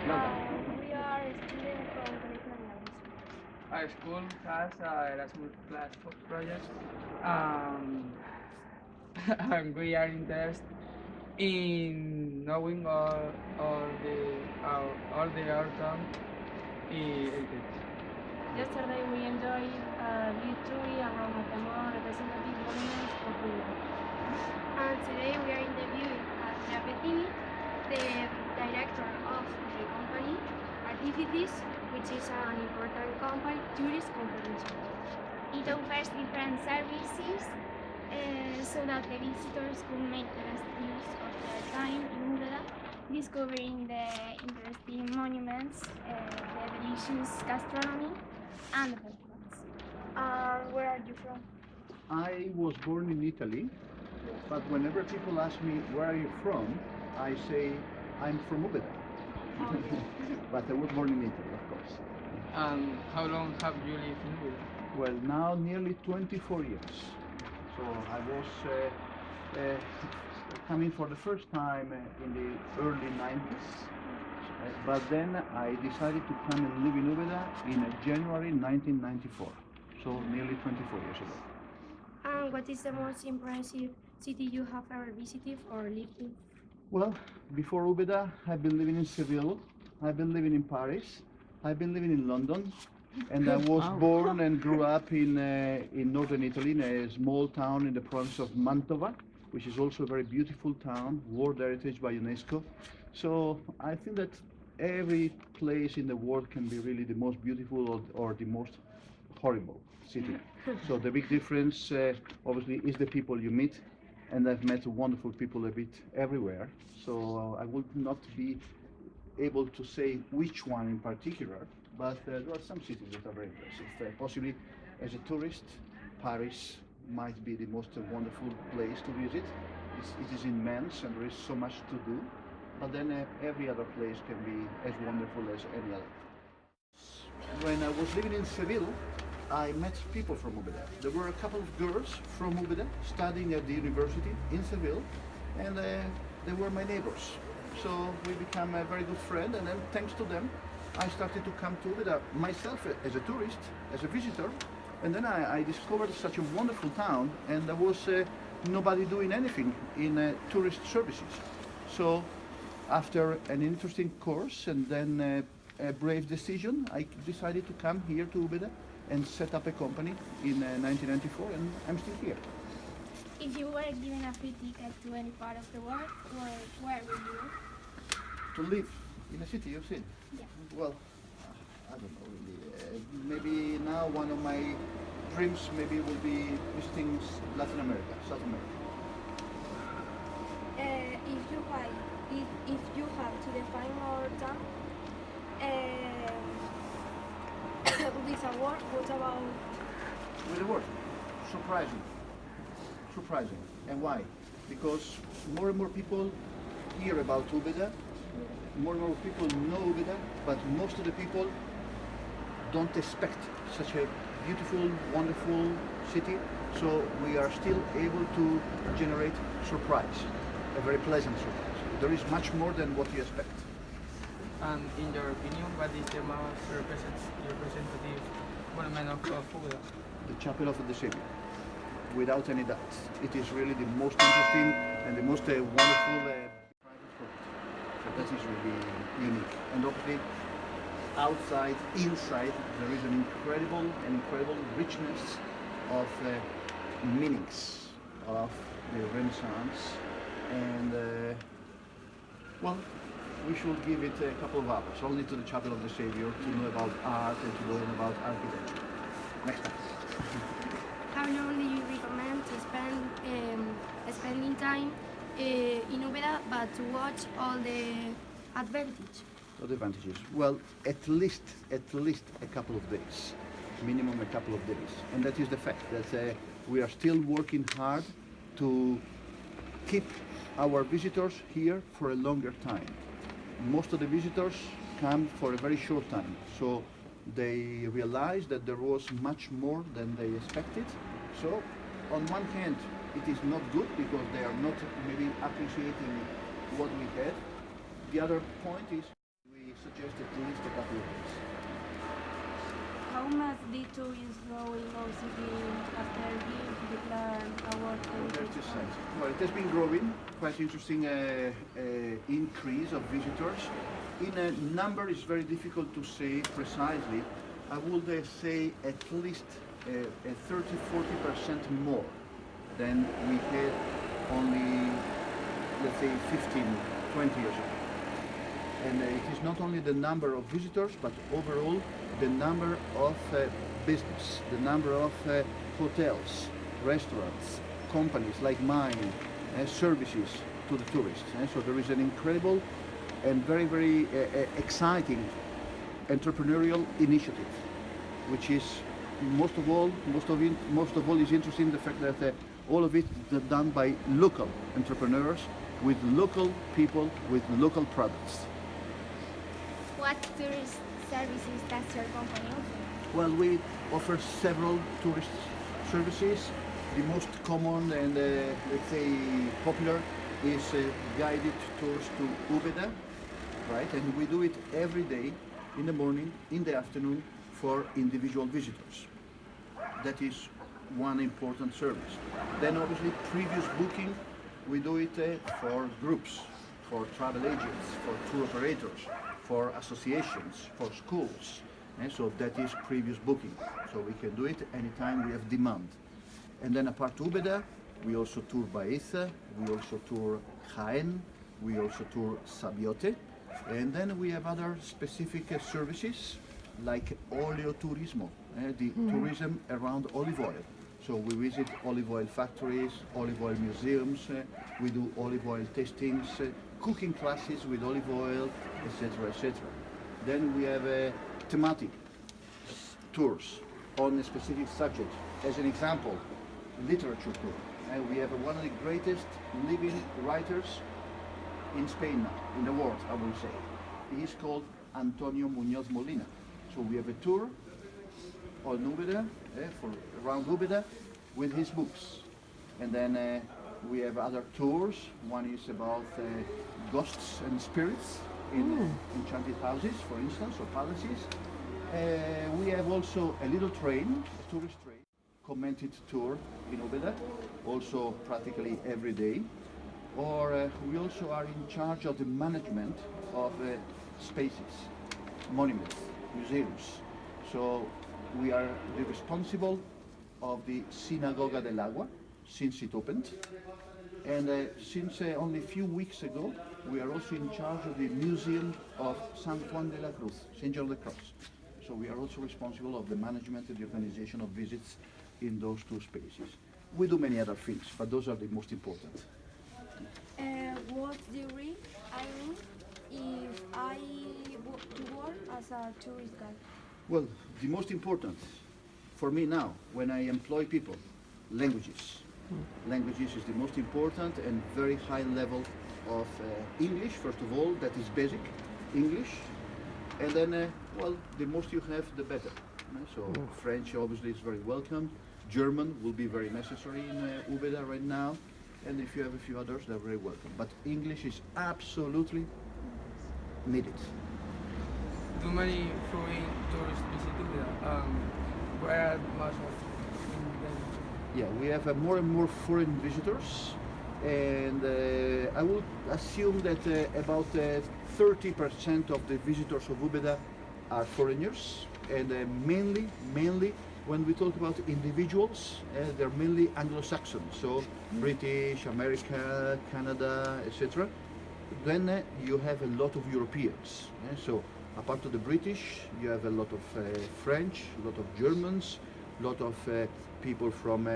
We are students from curriculum development. Our school has a Erasmus Plus project, um, and we are interested in knowing all the autumn heritage. Yesterday we enjoyed a little tour around the more representative monuments of Úbeda. And today we are interviewing Andrea Pezzini, the director of the company Articifis, which is an important company, tourist company. It offers different services so that the visitors could make the best use of their time in Úbeda, discovering the interesting monuments, the delicious gastronomy, and the festivals. Where are you from? I was born in Italy, but whenever people ask me where are you from, I say I'm from Úbeda. But I was born in Italy, of course. And how long have you lived in Úbeda? Well, now nearly 24 years. So I was coming for the first time in the early 90s. But then I decided to come and live in Úbeda in January 1994. So nearly 24 years ago. And what is the most impressive city you have ever visited or lived in? Well, before Úbeda, I've been living in Seville, I've been living in Paris, I've been living in London, and I was Wow. born and grew up in northern Italy, in a small town in the province of Mantova, which is also a very beautiful town, World Heritage by UNESCO. So I think that every place in the world can be really the most beautiful or the most horrible city. So the big difference, obviously, is the people you meet, and I've met wonderful people a bit everywhere. So I would not be able to say which one in particular, but there are some cities that are very impressive. Possibly, as a tourist, Paris might be the most wonderful place to visit. It is immense and there is so much to do, but then every other place can be as wonderful as any other. When I was living in Seville, I met people from Úbeda. There were a couple of girls from Úbeda studying at the university in Seville, and they were my neighbors. So we became a very good friend, and then thanks to them, I started to come to Úbeda myself as a tourist, as a visitor, and then I discovered such a wonderful town, and there was nobody doing anything in tourist services. So after an interesting course and then a brave decision, I decided to come here to Úbeda and set up a company in 1994, and I'm still here. If you were given a free ticket to any part of the world, where would you go? To live in a city, you've seen? Yeah. Well, I don't know really. Maybe now one of my dreams maybe will be visiting Latin America, South America. If you have to define our town with a word, what about? With a word, surprising. Surprising. And why? Because more and more people hear about Úbeda, more and more people know Úbeda, but most of the people don't expect such a beautiful, wonderful city. So we are still able to generate surprise, a very pleasant surprise. There is much more than what you expect. And in your opinion, what is the most representative monument of Úbeda? The Chapel of the Savior, without any doubt. It is really the most interesting and the most wonderful private property. So that is really unique. And obviously, outside, inside, there is an incredible richness of meanings of the Renaissance. And well, we should give it a couple of hours only to the Chapel of the Savior to know about art and to learn about architecture. Next time. How long do you recommend to spending time in Úbeda, but to watch all the advantage? What advantages? Well, at least a couple of days, minimum a couple of days, and that is the fact that we are still working hard to keep our visitors here for a longer time. Most of the visitors come for a very short time, so they realize that there was much more than they expected. So on one hand, it is not good because they are not maybe appreciating what we had. The other point is we suggest at least a couple of days. How much the tourists grow in OCD after you declare award heritage site? Well, it has been growing, quite interesting increase of visitors. In a number, it's very difficult to say precisely. I would say at least 30-40% more than we had only, let's say, 15-20 years ago. And it is not only the number of visitors, but overall the number of business, the number of hotels, restaurants, companies like mine, services to the tourists. So there is an incredible and very, very exciting entrepreneurial initiative, which is most of all is interesting the fact that all of it is done by local entrepreneurs with local people with local products. What tourist services does your company offer? Well, we offer several tourist services. The most common and let's say popular is guided tours to Úbeda, right? And we do it every day, in the morning, in the afternoon, for individual visitors. That is one important service. Then obviously previous booking, we do it for groups, for travel agents, for tour operators, for associations, for schools. And so that is previous booking. So we can do it anytime we have demand. And then apart Úbeda, we also tour Baeza, we also tour Jaén, we also tour Sabiote. And then we have other specific services like oleoturismo, the tourism around olive oil. So we visit olive oil factories, olive oil museums, we do olive oil tastings, cooking classes with olive oil, etc., etc. Then we have thematic tours on a specific subject. As an example, literature tour. We have one of the greatest living writers in Spain now, in the world, I will say. He is called Antonio Muñoz Molina. So we have a tour on Úbeda, for around Úbeda, with his books. And then we have other tours. One is about ghosts and spirits in enchanted houses, for instance, or palaces. We have also a little train, a tourist train, commented tour in Úbeda, also practically every day. Or we also are in charge of the management of spaces, monuments, museums. So we are the responsible of the Sinagoga del Agua since it opened. And since only a few weeks ago, we are also in charge of the Museum of San Juan de la Cruz, St. John the Cross. So we are also responsible of the management and the organization of visits in those two spaces. We do many other things, but those are the most important. What degree I mean if I want to work as a tourist guide? Well, the most important for me now, when I employ people, languages. Languages is the most important and very high level of English, first of all, that is basic English. And then, well, the most you have, the better. So French obviously is very welcome. German will be very necessary in Úbeda right now. And if you have a few others, they're very welcome. But English is absolutely needed. Do many foreign tourists visit Úbeda? Where much of them? Yeah, we have more and more foreign visitors. And I would assume that about 30% of the visitors of Úbeda are foreigners. And mainly when we talk about individuals, they're mainly Anglo-Saxon, so British, America, Canada, etc. Then you have a lot of Europeans. So apart of the British, you have a lot of French, a lot of Germans, a lot of people from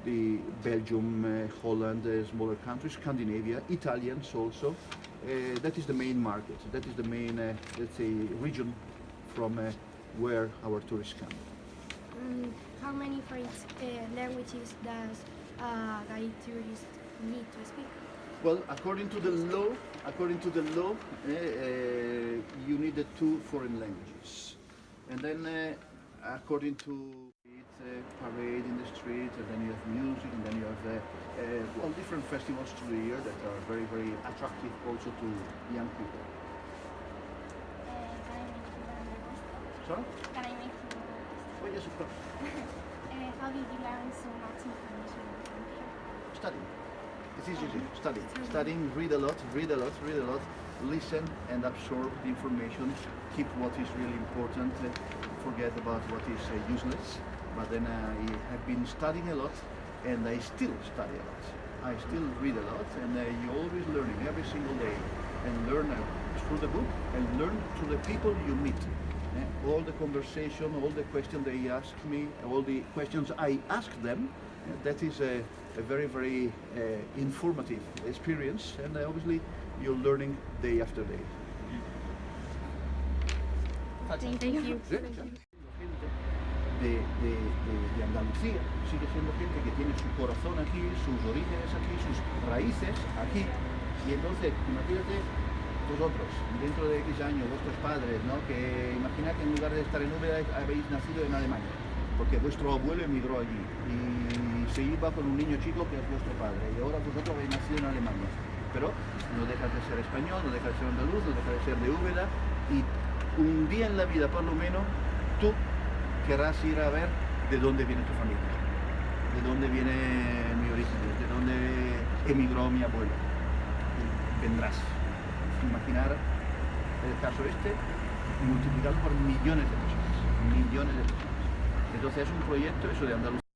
the Belgium, Holland, smaller countries, Scandinavia, Italians also. That is the main market. That is the main, let's say, region from where our tourists come. How many French languages does a guide tourist need to speak? Well, according to the law, you need the 2 foreign languages, and then according to parade in the street, and then you have music, and then you have well, different festivals through the year that are very, very attractive also to young people. Sorry? Can I make you? Oh, yes, of course. How did you learn so much information in country? Studying. It's easy. Studying. Studying, read a lot, listen and absorb the information, keep what is really important, forget about what is useless. But then I have been studying a lot and I still study a lot. I still read a lot and you're always learning every single day and learn through the book and learn through the people you meet. All the conversation, all the questions they ask me, all the questions I ask them, that is a very, very informative experience, and obviously you're learning day after day. Thank you. De Andalucía, sigue siendo gente que tiene su corazón aquí, sus orígenes aquí, sus raíces aquí, y entonces, imagínate vosotros, dentro de X años, vuestros padres, ¿no? Que imagina que en lugar de estar en Úbeda habéis nacido en Alemania, porque vuestro abuelo emigró allí y se iba con un niño chico que es vuestro padre, y ahora vosotros habéis nacido en Alemania, pero no dejas de ser español, no dejas de ser andaluz, no dejas de ser de Úbeda, y un día en la vida por lo menos tú querrás ir a ver de dónde viene tu familia, de dónde viene mi origen, de dónde emigró mi abuelo. Vendrás. Imaginar el caso este multiplicado por millones de personas. Entonces es un proyecto eso de Andalucía.